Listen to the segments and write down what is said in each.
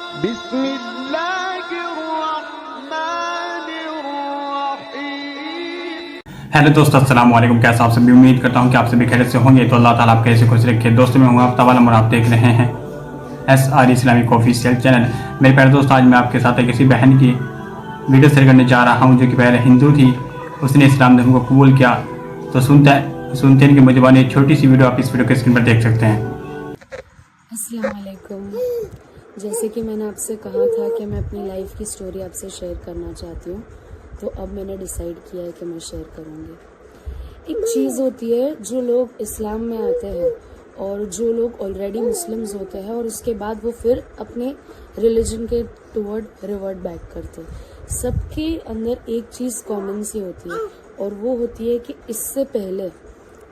Hello दोस्तों, अस्सलाम वालेकुम। कैसे आप सभी? उम्मीद करता हूं कि आप सभी खैरियत से होंगे। तो अल्लाह ताला आपके ऐसे खुश रखे। दोस्तों, मैं हूं आफ्ताब वाला और आप देख रहे हैं SR इस्लामिक ऑफिशियल चैनल। मेरे प्यारे दोस्तों, आज मैं आपके साथ एक ऐसी बहन की वीडियो शेयर करने जा रहा हूं जो कि पहले हिंदू थी, उसने इस्लाम धर्म को कबूल किया। तो सुनते हैं कि मुझे बनी एक छोटी सी वीडियो आप इस वीडियो के स्क्रीन पर देख सकते हैं। अस्सलाम वालेकुम। जैसे कि मैंने आपसे कहा था कि मैं अपनी लाइफ की स्टोरी आपसे शेयर करना चाहती हूँ, तो अब मैंने डिसाइड किया है कि मैं शेयर करूँगी। एक चीज़ होती है, जो लोग इस्लाम में आते हैं और जो लोग ऑलरेडी मुस्लिम्स होते हैं और उसके बाद वो फिर अपने रिलीजन के टुवर्ड रिवर्ट बैक करते हैं, सबके अंदर एक चीज़ कॉमन सी होती है, और वो होती है कि इससे पहले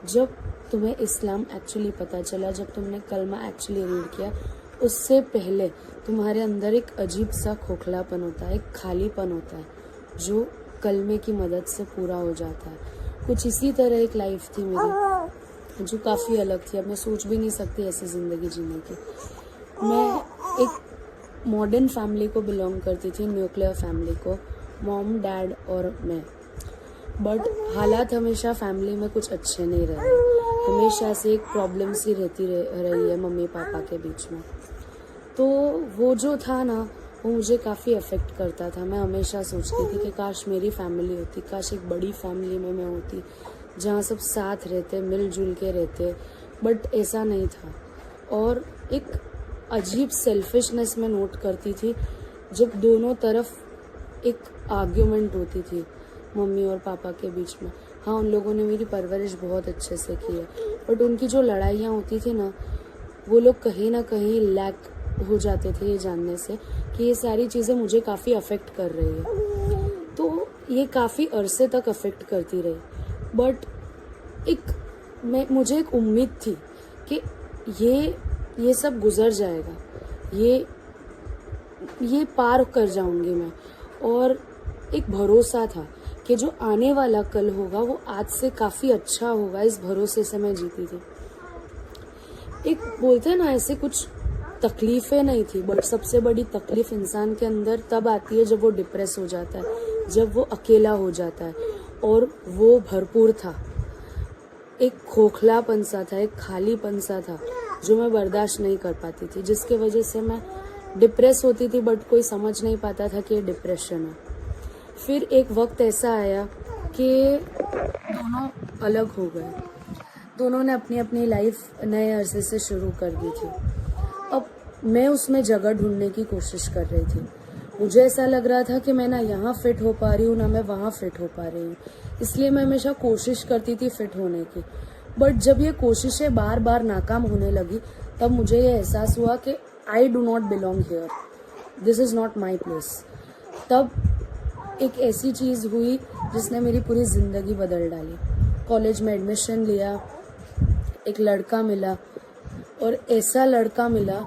जब तुम्हें इस्लाम एक्चुअली पता चला, जब तुमने कलमा एक्चुअली रीड किया, उससे पहले तुम्हारे अंदर एक अजीब सा खोखलापन होता है, एक खालीपन होता है, जो कलमे की मदद से पूरा हो जाता है। कुछ इसी तरह एक लाइफ थी मेरी, जो काफ़ी अलग थी। अब मैं सोच भी नहीं सकती ऐसी ज़िंदगी जीने की। मैं एक मॉडर्न फैमिली को बिलोंग करती थी, न्यूक्लियर फैमिली को, मॉम, डैड और मैं। बट हालात हमेशा फैमिली में कुछ अच्छे नहीं रहे। हमेशा से एक प्रॉब्लम सी रहती रही है मम्मी पापा के बीच में। तो वो जो था ना, वो मुझे काफ़ी अफेक्ट करता था। मैं हमेशा सोचती थी कि काश मेरी फैमिली होती, काश एक बड़ी फैमिली में मैं होती, जहाँ सब साथ रहते, मिलजुल के रहते। बट ऐसा नहीं था। और एक अजीब सेल्फिशनेस में नोट करती थी जब दोनों तरफ एक आर्ग्यूमेंट होती थी मम्मी और पापा के बीच में। हाँ, उन लोगों ने मेरी परवरिश बहुत अच्छे से की है, बट उनकी जो लड़ाइयाँ होती थी ना, वो लोग कहीं ना कहीं लैक हो जाते थे ये जानने से कि ये सारी चीज़ें मुझे काफ़ी अफेक्ट कर रही है। तो ये काफ़ी अरसे तक अफेक्ट करती रही। बट मुझे एक उम्मीद थी कि ये सब गुजर जाएगा, ये पार कर जाऊंगी मैं। और एक भरोसा था कि जो आने वाला कल होगा वो आज से काफ़ी अच्छा होगा, इस भरोसे से मैं जीती थी। एक बोलते हैं ना, ऐसे कुछ तकलीफ़ें नहीं थी, बट सबसे बड़ी तकलीफ़ इंसान के अंदर तब आती है जब वो डिप्रेस हो जाता है, जब वो अकेला हो जाता है। और वो भरपूर था, एक खोखलापन सा था, एक खालीपन सा था, जो मैं बर्दाश्त नहीं कर पाती थी, जिसके वजह से मैं डिप्रेस होती थी, बट कोई समझ नहीं पाता था कि ये डिप्रेशन है। फिर एक वक्त ऐसा आया कि दोनों अलग हो गए। दोनों ने अपनी अपनी लाइफ नए अरसे से शुरू कर दी थी। अब मैं उसमें जगह ढूंढने की कोशिश कर रही थी। मुझे ऐसा लग रहा था कि मैं ना यहाँ फिट हो पा रही हूँ, ना मैं वहाँ फिट हो पा रही हूँ। इसलिए मैं हमेशा कोशिश करती थी फिट होने की। बट जब ये कोशिशें बार बार नाकाम होने लगी, तब मुझे ये एहसास हुआ कि I do not belong here, this is not my place. तब एक ऐसी चीज़ हुई जिसने मेरी पूरी ज़िंदगी बदल डाली। कॉलेज में एडमिशन लिया, एक लड़का मिला, और ऐसा लड़का मिला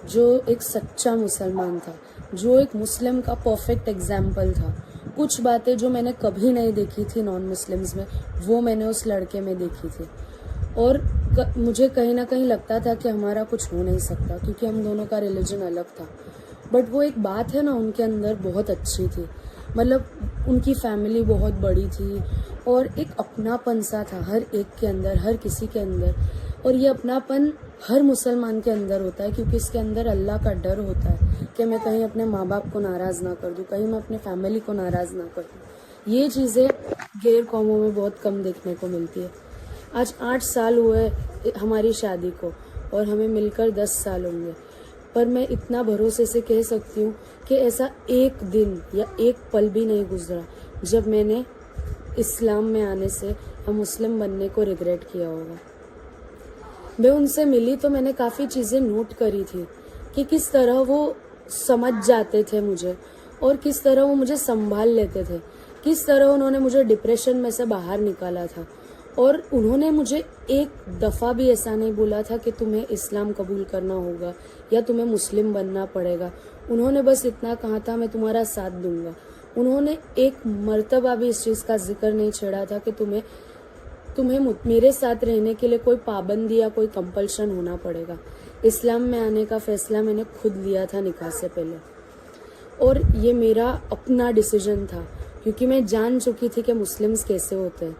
जो एक सच्चा मुसलमान था, जो एक मुस्लिम का परफेक्ट एग्जाम्पल था। कुछ बातें जो मैंने कभी नहीं देखी थी नॉन मुस्लिम्स में, वो मैंने उस लड़के में देखी थी। और मुझे कहीं ना कहीं लगता था कि हमारा कुछ हो नहीं सकता, क्योंकि हम दोनों का रिलीजन अलग था। बट वो एक बात है ना, उनके अंदर बहुत अच्छी थी। मतलब उनकी फैमिली बहुत बड़ी थी, और एक अपनापन सा था हर एक के अंदर, हर किसी के अंदर। और ये अपनापन हर मुसलमान के अंदर होता है, क्योंकि इसके अंदर अल्लाह का डर होता है कि मैं कहीं अपने माँ बाप को नाराज़ ना कर दूँ, कहीं मैं अपने फैमिली को नाराज़ ना कर दूँ। ये चीज़ें गैर कौमों में बहुत कम देखने को मिलती है। आज 8 साल हुए हमारी शादी को, और हमें मिलकर 10 साल होंगे। पर मैं इतना भरोसे से कह सकती हूँ कि ऐसा एक दिन या एक पल भी नहीं गुजरा जब मैंने इस्लाम में आने से या मुस्लिम बनने को रिग्रेट किया होगा। मैं उनसे मिली तो मैंने काफ़ी चीज़ें नोट करी थी कि किस तरह वो समझ जाते थे मुझे, और किस तरह वो मुझे संभाल लेते थे, किस तरह उन्होंने मुझे डिप्रेशन में से बाहर निकाला था। और उन्होंने मुझे एक दफ़ा भी ऐसा नहीं बोला था कि तुम्हें इस्लाम कबूल करना होगा या तुम्हें मुस्लिम बनना पड़ेगा। उन्होंने बस इतना कहा था, मैं तुम्हारा साथ दूंगा। उन्होंने एक मर्तबा भी इस चीज़ का जिक्र नहीं छेड़ा था कि तुम्हें मेरे साथ रहने के लिए कोई पाबंदी या कोई कंपल्शन होना पड़ेगा। इस्लाम में आने का फ़ैसला मैंने खुद लिया था निकाह से पहले, और ये मेरा अपना डिसीजन था, क्योंकि मैं जान चुकी थी कि मुस्लिम्स कैसे होते हैं।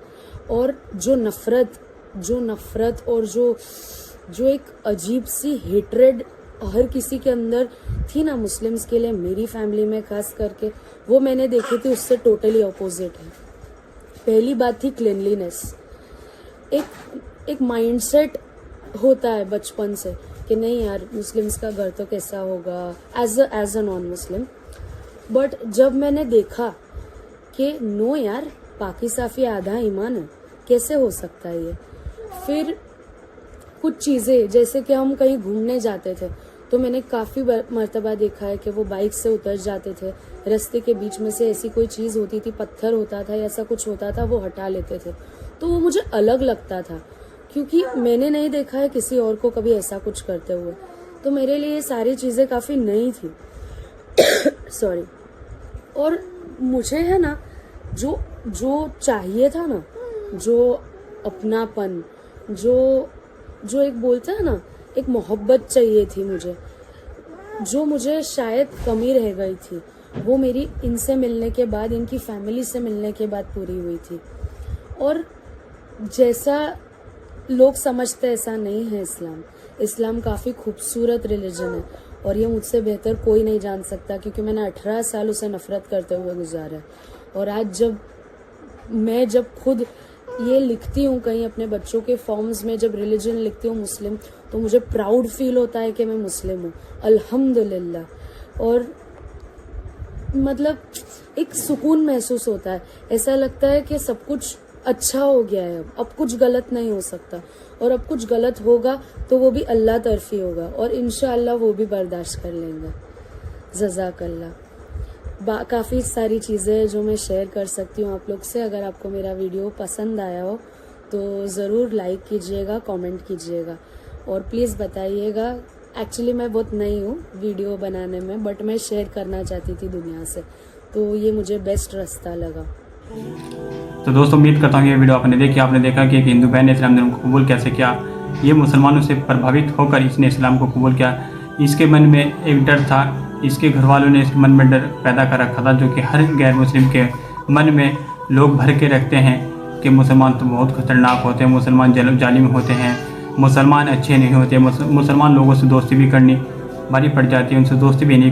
और जो नफ़रत और जो एक अजीब सी हेट्रेड हर किसी के अंदर थी ना मुस्लिम्स के लिए, मेरी फैमिली में खास करके, वो मैंने देखी थी, उससे टोटली अपोजिट है। पहली बात थी क्लीनलीनेस। एक माइंडसेट होता है बचपन से कि नहीं यार मुस्लिम्स का घर तो कैसा होगा, as a non Muslim. But जब मैंने देखा कि नो यार, पाकी साफ़ी आधा ईमान है, कैसे हो सकता है ये। फिर कुछ चीज़ें, जैसे कि हम कहीं घूमने जाते थे तो मैंने काफ़ी मर्तबा देखा है कि वो बाइक से उतर जाते थे, रास्ते के बीच में से ऐसी कोई चीज़ होती थी, पत्थर होता था या ऐसा कुछ होता था, वो हटा लेते थे। तो वो मुझे अलग लगता था, क्योंकि मैंने नहीं देखा है किसी और को कभी ऐसा कुछ करते हुए। तो मेरे लिए ये सारी चीज़ें काफ़ी नई थी। सॉरी। और मुझे है ना जो चाहिए था ना, जो अपनापन, जो एक बोलते हैं ना, एक मोहब्बत चाहिए थी मुझे, जो मुझे शायद कमी रह गई थी, वो मेरी इनसे मिलने के बाद, इनकी फैमिली से मिलने के बाद पूरी हुई थी। और जैसा लोग समझते ऐसा नहीं है इस्लाम काफ़ी खूबसूरत रिलीजन है, और ये मुझसे बेहतर कोई नहीं जान सकता, क्योंकि मैंने 18 साल उसे नफ़रत करते हुए गुजारा है। और आज जब खुद ये लिखती हूँ कहीं अपने बच्चों के फॉर्म्स में, जब रिलीजन लिखती हूँ मुस्लिम, तो मुझे प्राउड फील होता है कि मैं मुस्लिम हूँ, अल्हम्दुलिल्लाह। और मतलब एक सुकून महसूस होता है, ऐसा लगता है कि सब कुछ अच्छा हो गया है, अब कुछ गलत नहीं हो सकता, और अब कुछ गलत होगा तो वो भी अल्लाह तरफी होगा, और इंशाअल्लाह वो भी बर्दाश्त कर लेंगे। जज़ाकल्लाह। काफ़ी सारी चीज़ें जो मैं शेयर कर सकती हूँ आप लोग से। अगर आपको मेरा वीडियो पसंद आया हो तो ज़रूर लाइक कीजिएगा, कमेंट कीजिएगा, और प्लीज़ बताइएगा। एक्चुअली मैं बहुत नई हूँ वीडियो बनाने में, बट मैं शेयर करना चाहती थी दुनिया से, तो ये मुझे बेस्ट रास्ता लगा। तो दोस्तों, उम्मीद करता हूँ ये वीडियो आपने देखी। आपने देखा कि एक हिंदू बहन ने इस्लाम धर्म को कबूल कैसे किया। ये मुसलमानों से प्रभावित होकर इसने इस्लाम को कबूल किया। इसके मन में एक डर था, इसके घर वालों ने इसके मन में डर पैदा कर रखा था, जो कि हर गैर मुस्लिम के मन में लोग भर के रखते हैं कि मुसलमान तो बहुत खतरनाक होते हैं, मुसलमान जालिम होते हैं, मुसलमान अच्छे नहीं होते, मुसलमान लोगों से दोस्ती भी करनी भारी पड़ जाती है, उनसे दोस्ती भी नहीं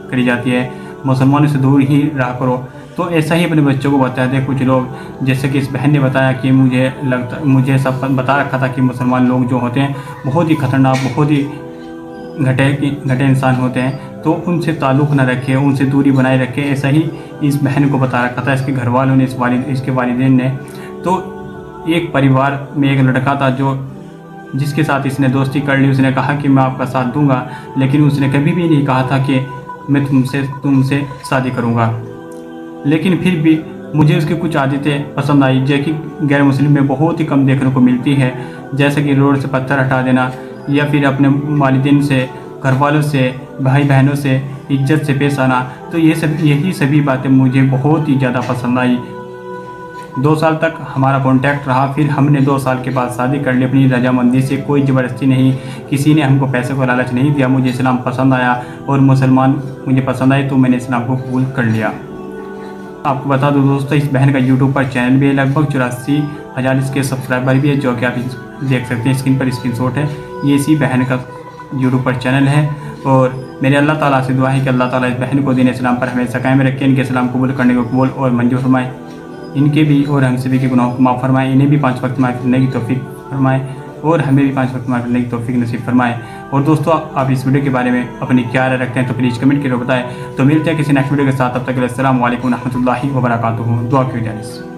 करी जाती है, मुसलमानों से दूर ही रहा करो। तो ऐसा ही अपने बच्चों को बताते हैं कुछ लोग, जैसे कि इस बहन ने बताया कि मुझे सब बता रखा था कि मुसलमान लोग जो होते हैं बहुत ही खतरनाक, बहुत ही घटे इंसान होते हैं, तो उनसे ताल्लुक़ न रखे, उनसे दूरी बनाए रखे। ऐसा ही इस बहन को बता रखा था इसके घर वालों ने, इसके वालिदैन ने। तो एक परिवार में एक लड़का था जिसके साथ इसने दोस्ती कर ली। उसने कहा कि मैं आपका साथ दूंगा, लेकिन उसने कभी भी नहीं कहा था कि मैं तुमसे शादी करूंगा। लेकिन फिर भी मुझे उसकी कुछ आदतें पसंद आई, जो कि गैर मुस्लिम में बहुत ही कम देखने को मिलती है, जैसे कि रोड से पत्थर हटा देना, या फिर अपने वालिदैन से, घर वालों से, भाई बहनों से इज्जत से पेश आना। तो यही सभी बातें मुझे बहुत ही ज़्यादा पसंद आई। 2 साल तक हमारा कांटेक्ट रहा, फिर हमने 2 साल के बाद शादी कर ली अपनी रजामंदी से, कोई ज़बरदस्ती नहीं, किसी ने हमको पैसे को लालच नहीं दिया। मुझे इस्लाम पसंद आया और मुसलमान मुझे पसंद आए, तो मैंने इस्लाम को कबूल कर लिया। आपको बता दूं दोस्तों, इस बहन का यूट्यूब पर चैनल भी है, लगभग 84,000 इसके सब्सक्राइबर भी है, जो कि आप देख सकते हैं, स्क्रीन पर स्क्रीनशॉट है। ये इसी बहन का यूट्यूब पर चैनल है, और मेरे अल्लाह ताला से दुआ है कि अल्लाह ताला इस बहन को दीन इस्लाम पर हमेशा कायम रखें, इनके इस्लाम कबूल करने को कबूल और मंजूर फरमाएँ, इनके भी और हम सभी के गुनाहों को माफ़ फरमाएँ, इन्हें भी 5 वक्त माफ़ करने की तौफीक फरमाएँ, और हमें भी 5 वक्त माफ़ करने की तौफीक नसीब फरमाएँ। और दोस्तों, आप इस वीडियो के बारे में अपनी क्या राय रखते हैं तो प्लीज़ कमेंट करके बताएं। तो मिलते हैं किसी नेक्स्ट वीडियो के साथ, तब तक के लिए अस्सलाम वालेकुम रहमतुल्लाहि व बरकातुहू। दुआ कीजिए।